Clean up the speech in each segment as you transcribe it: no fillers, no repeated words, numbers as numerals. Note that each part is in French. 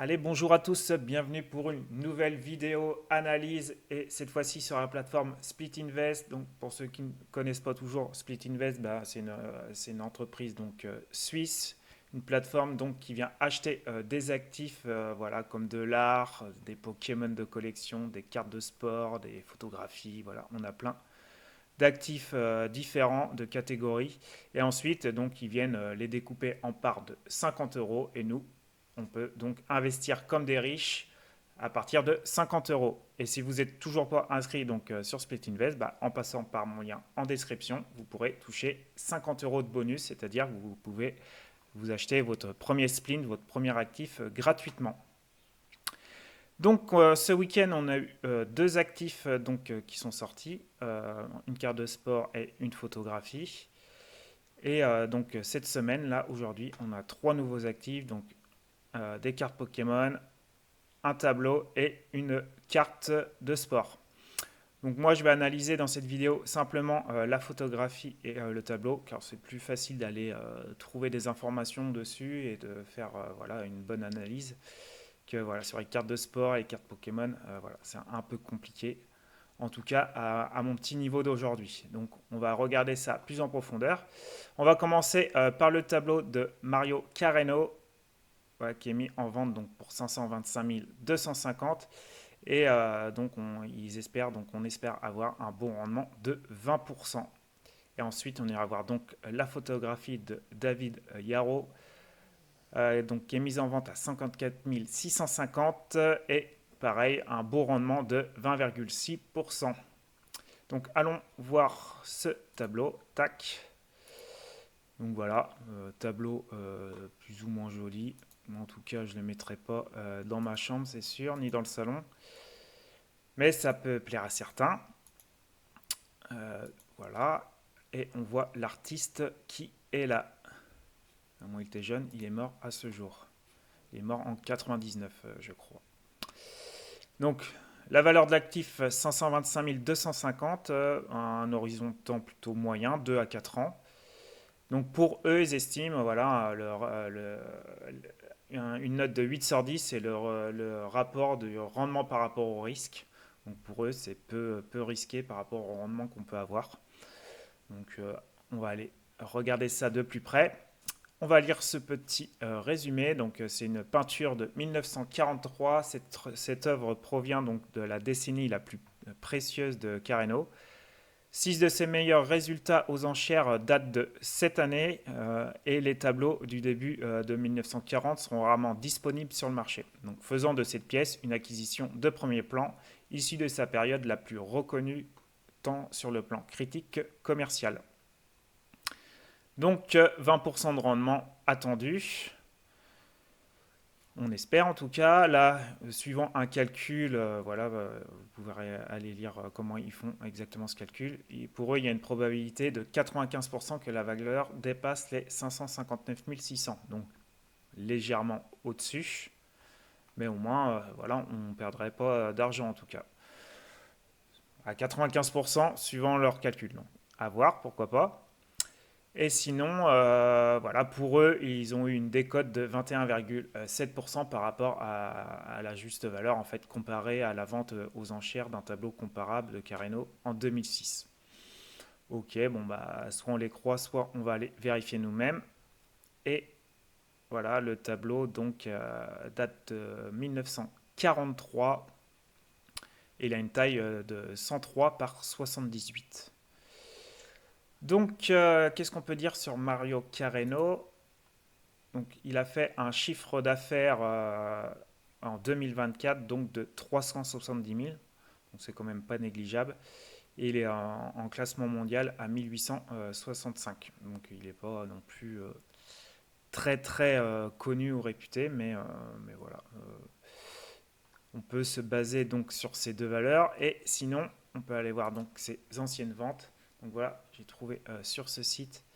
Allez, bonjour à tous, bienvenue pour une nouvelle vidéo analyse et cette fois-ci sur la plateforme Split Invest. Donc pour ceux qui ne connaissent pas toujours Split Invest, c'est une entreprise suisse, une plateforme donc qui vient acheter des actifs voilà comme de l'art, des Pokémon de collection, des cartes de sport, des photographies, voilà, on a plein d'actifs différents de catégories et ensuite donc ils viennent les découper en parts de 50 euros et nous on peut donc investir comme des riches à partir de 50 euros. Et si vous n'êtes toujours pas inscrit sur Split Invest, en passant par mon lien en description, vous pourrez toucher 50 euros de bonus, c'est-à-dire que vous pouvez vous acheter votre premier splint, votre premier actif gratuitement. Donc ce week-end, on a eu deux actifs qui sont sortis, une carte de sport et une photographie. Et donc cette semaine, là, aujourd'hui, on a trois nouveaux actifs, donc des cartes Pokémon, un tableau et une carte de sport. Donc moi, je vais analyser dans cette vidéo simplement la photographie et le tableau, car c'est plus facile d'aller trouver des informations dessus et de faire voilà, une bonne analyse que voilà, sur les cartes de sport et les cartes Pokémon, voilà, c'est un peu compliqué. En tout cas, à mon petit niveau d'aujourd'hui. Donc, on va regarder ça plus en profondeur. On va commencer par le tableau de Mario Carreno, voilà, qui est mis en vente donc pour 525 250. Et ils espèrent, donc on espère avoir un bon rendement de 20%. Et ensuite, on ira voir donc la photographie de David Yarrow, donc qui est mise en vente à 54 650 et pareil, un beau rendement de 20,6%. Donc allons voir ce tableau. Tac. Donc voilà, tableau plus ou moins joli. Mais en tout cas, je ne le mettrai pas dans ma chambre, c'est sûr, ni dans le salon. Mais ça peut plaire à certains. Voilà. Et on voit l'artiste qui est là. Moi, il était jeune, il est mort à ce jour. Il est mort en 99, je crois. Donc, la valeur de l'actif, 525 250, un horizon de temps plutôt moyen, 2 à 4 ans. Donc, pour eux, ils estiment, voilà, une note de 8 sur 10, c'est le rapport du rendement par rapport au risque. Donc, pour eux, c'est peu risqué par rapport au rendement qu'on peut avoir. Donc, on va aller regarder ça de plus près. On va lire ce petit résumé. Donc, c'est une peinture de 1943. Cette œuvre provient donc de la décennie la plus précieuse de Carreno. Six de ses meilleurs résultats aux enchères datent de cette année et les tableaux du début de 1940 seront rarement disponibles sur le marché. Donc, faisant de cette pièce une acquisition de premier plan, issue de sa période la plus reconnue tant sur le plan critique que commercial. Donc 20% de rendement attendu. On espère en tout cas. Là, suivant un calcul, voilà, vous pouvez aller lire comment ils font exactement ce calcul. Et pour eux, il y a une probabilité de 95% que la valeur dépasse les 559 600. Donc légèrement au-dessus. Mais au moins, voilà, on ne perdrait pas d'argent en tout cas. À 95% suivant leur calcul. Donc, à voir, pourquoi pas. Et sinon, voilà, pour eux, ils ont eu une décote de 21,7% par rapport à la juste valeur, en fait, comparée à la vente aux enchères d'un tableau comparable de Carreno en 2006. Ok, bon, soit on les croit, soit on va aller vérifier nous-mêmes. Et voilà, le tableau donc date de 1943. Et il a une taille de 103 par 78. Donc, qu'est-ce qu'on peut dire sur Mario Carreno? Donc, il a fait un chiffre d'affaires en 2024 donc de 370 000. Donc, c'est quand même pas négligeable. Et il est en classement mondial à 1865. Donc, il n'est pas non plus très connu ou réputé, mais voilà. On peut se baser donc sur ces deux valeurs. Et sinon, on peut aller voir donc ses anciennes ventes. Donc voilà, j'ai trouvé sur ce site.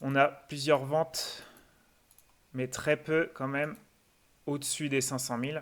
On a plusieurs ventes, mais très peu quand même au-dessus des 500 000.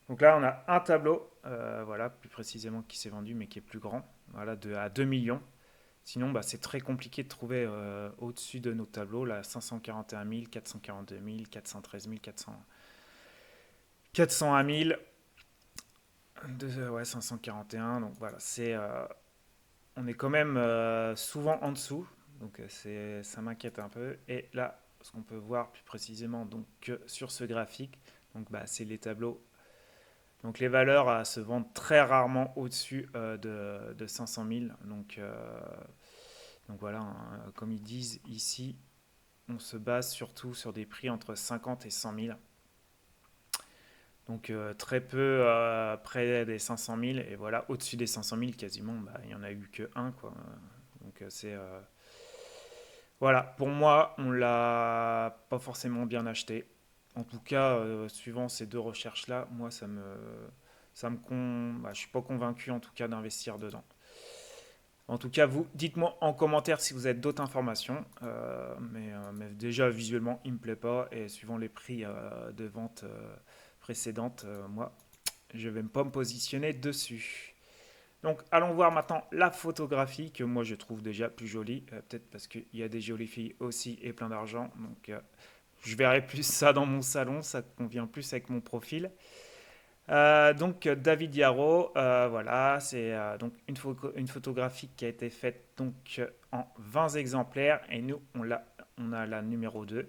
Donc là, on a un tableau, voilà, plus précisément qui s'est vendu, mais qui est plus grand, voilà, à 2 millions. Sinon, c'est très compliqué de trouver au-dessus de nos tableaux, là, 541 000, 442 000, 413 000, 400. 400 à 1000, ouais, 541. Donc voilà, on est quand même souvent en dessous. Donc ça m'inquiète un peu. Et là, ce qu'on peut voir plus précisément donc, sur ce graphique, donc, bah, c'est les tableaux. Donc les valeurs se vendent très rarement au-dessus de 500 000. Donc voilà, hein, comme ils disent ici, on se base surtout sur des prix entre 50 et 100 000. Donc très peu près des 500 000 et voilà, au-dessus des 500 000 quasiment, bah, il n'y en a eu que un quoi. Donc voilà, pour moi, on l'a pas forcément bien acheté. En tout cas, suivant ces deux recherches-là, moi bah, je suis pas convaincu en tout cas d'investir dedans. En tout cas, vous, dites-moi en commentaire si vous avez d'autres informations. Mais déjà, visuellement, il me plaît pas. Et suivant les prix de vente précédentes, moi, je vais pas me positionner dessus. Donc, allons voir maintenant la photographie que moi je trouve déjà plus jolie. Peut-être parce qu'il y a des jolies filles aussi et plein d'argent. Donc, je verrai plus ça dans mon salon. Ça convient plus avec mon profil. Donc David Yarrow, voilà, c'est donc une photographie qui a été faite donc en 20 exemplaires et nous on a la numéro 2.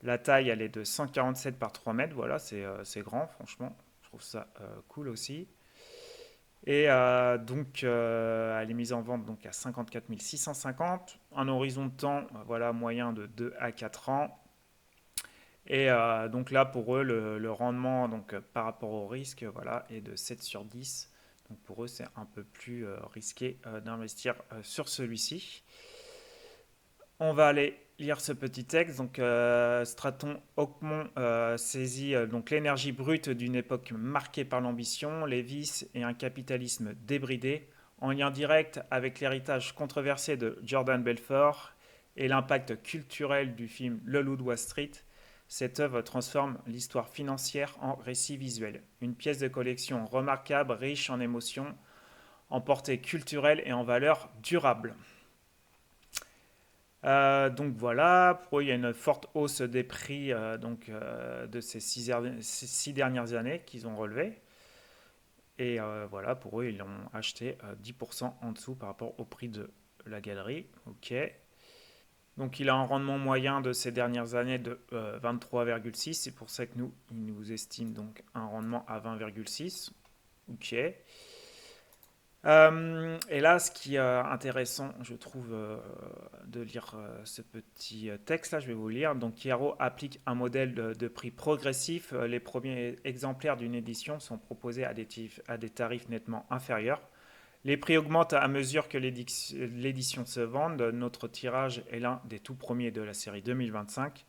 La taille elle est de 147 par 3 mètres, voilà, c'est grand franchement, je trouve ça cool aussi. Et elle est mise en vente donc à 54 650, un horizon de temps voilà, moyen de 2 à 4 ans. Et donc là, pour eux, le rendement donc, par rapport au risque voilà, est de 7 sur 10. Donc pour eux, c'est un peu plus risqué d'investir sur celui-ci. On va aller lire ce petit texte. Donc Straton Oakmont saisit donc l'énergie brute d'une époque marquée par l'ambition, les vices et un capitalisme débridé, en lien direct avec l'héritage controversé de Jordan Belfort et l'impact culturel du film Le Loup de Wall Street. Cette œuvre transforme l'histoire financière en récit visuel. Une pièce de collection remarquable, riche en émotions, en portée culturelle et en valeur durable. Donc voilà, pour eux, il y a une forte hausse des prix de ces 6 dernières années qu'ils ont relevé. Et voilà, pour eux, ils l'ont acheté 10% en dessous par rapport au prix de la galerie. Ok. Donc il a un rendement moyen de ces dernières années de 23,6. C'est pour ça que il nous estime donc un rendement à 20,6. Ok. Et là, ce qui est intéressant, je trouve, de lire ce petit texte-là, je vais vous le lire. Donc, Chiaro applique un modèle de prix progressif. Les premiers exemplaires d'une édition sont proposés à des tarifs nettement inférieurs. Les prix augmentent à mesure que l'édition se vend. Notre tirage est l'un des tout premiers de la série 2025,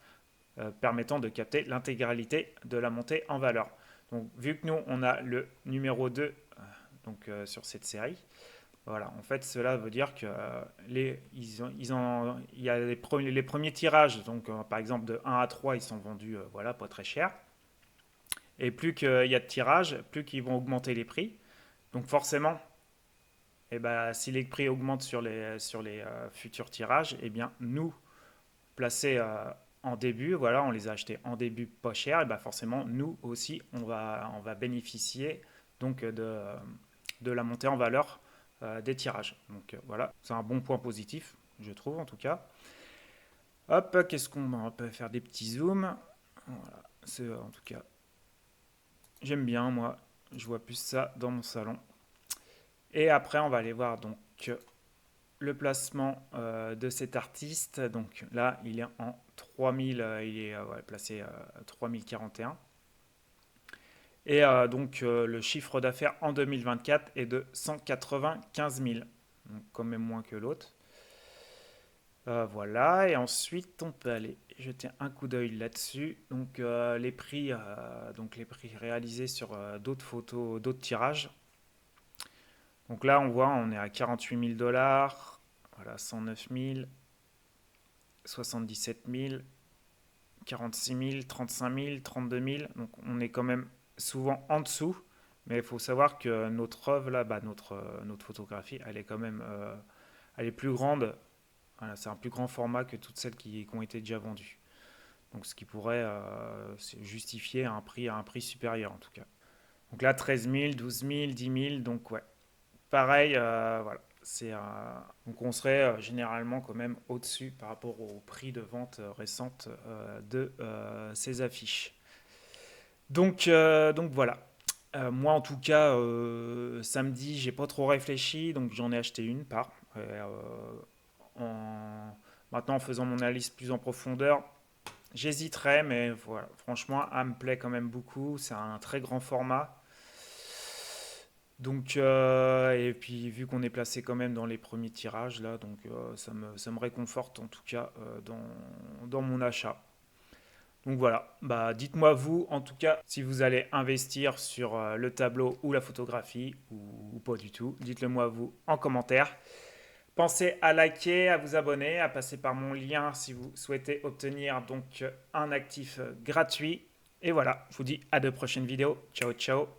permettant de capter l'intégralité de la montée en valeur. Donc, vu que nous, on a le numéro 2 sur cette série, voilà, en fait, cela veut dire que il y a les premiers tirages, donc par exemple de 1 à 3, ils sont vendus voilà, pas très cher. Et plus qu'il y a de tirages, plus qu'ils vont augmenter les prix. Donc forcément, eh ben, si les prix augmentent sur les futurs tirages, eh bien nous, placés en début, voilà, on les a achetés en début pas cher, et ben forcément nous aussi, on va bénéficier donc de la montée en valeur des tirages. Donc voilà, c'est un bon point positif, je trouve en tout cas. Hop, qu'est-ce qu'on peut faire des petits zooms. Voilà, c'est en tout cas, j'aime bien moi, je vois plus ça dans mon salon. Et après, on va aller voir donc le placement de cet artiste. Donc là, il est en 3000, il est ouais, placé à 3041. Et donc le chiffre d'affaires en 2024 est de 195 000, donc quand même moins que l'autre. Voilà, et ensuite on peut aller jeter un coup d'œil là-dessus. Donc les prix réalisés sur d'autres photos, d'autres tirages. Donc là on voit on est à 48 000 dollars, voilà 109 000, 77 000, 46 000, 35 000, 32 000. Donc on est quand même souvent en dessous. Mais il faut savoir que notre œuvre là, bah, notre photographie, elle est quand même, elle est plus grande. Voilà, c'est un plus grand format que toutes celles qui ont été déjà vendues. Donc ce qui pourrait justifier un prix supérieur en tout cas. Donc là 13 000, 12 000, 10 000, donc ouais. Pareil, voilà. Donc on serait généralement quand même au-dessus par rapport au prix de vente récente de ces affiches. Donc voilà. Moi en tout cas, samedi, j'ai pas trop réfléchi, donc j'en ai acheté une part. En... Maintenant, en faisant mon analyse plus en profondeur, j'hésiterais, mais voilà, franchement, elle me plaît quand même beaucoup. C'est un très grand format. Donc, et puis vu qu'on est placé quand même dans les premiers tirages là, donc ça me réconforte en tout cas dans mon achat. Donc voilà, bah dites-moi vous en tout cas si vous allez investir sur le tableau ou la photographie ou pas du tout. Dites-le moi vous en commentaire. Pensez à liker, à vous abonner, à passer par mon lien si vous souhaitez obtenir donc un actif gratuit. Et voilà, je vous dis à de prochaines vidéos. Ciao ciao.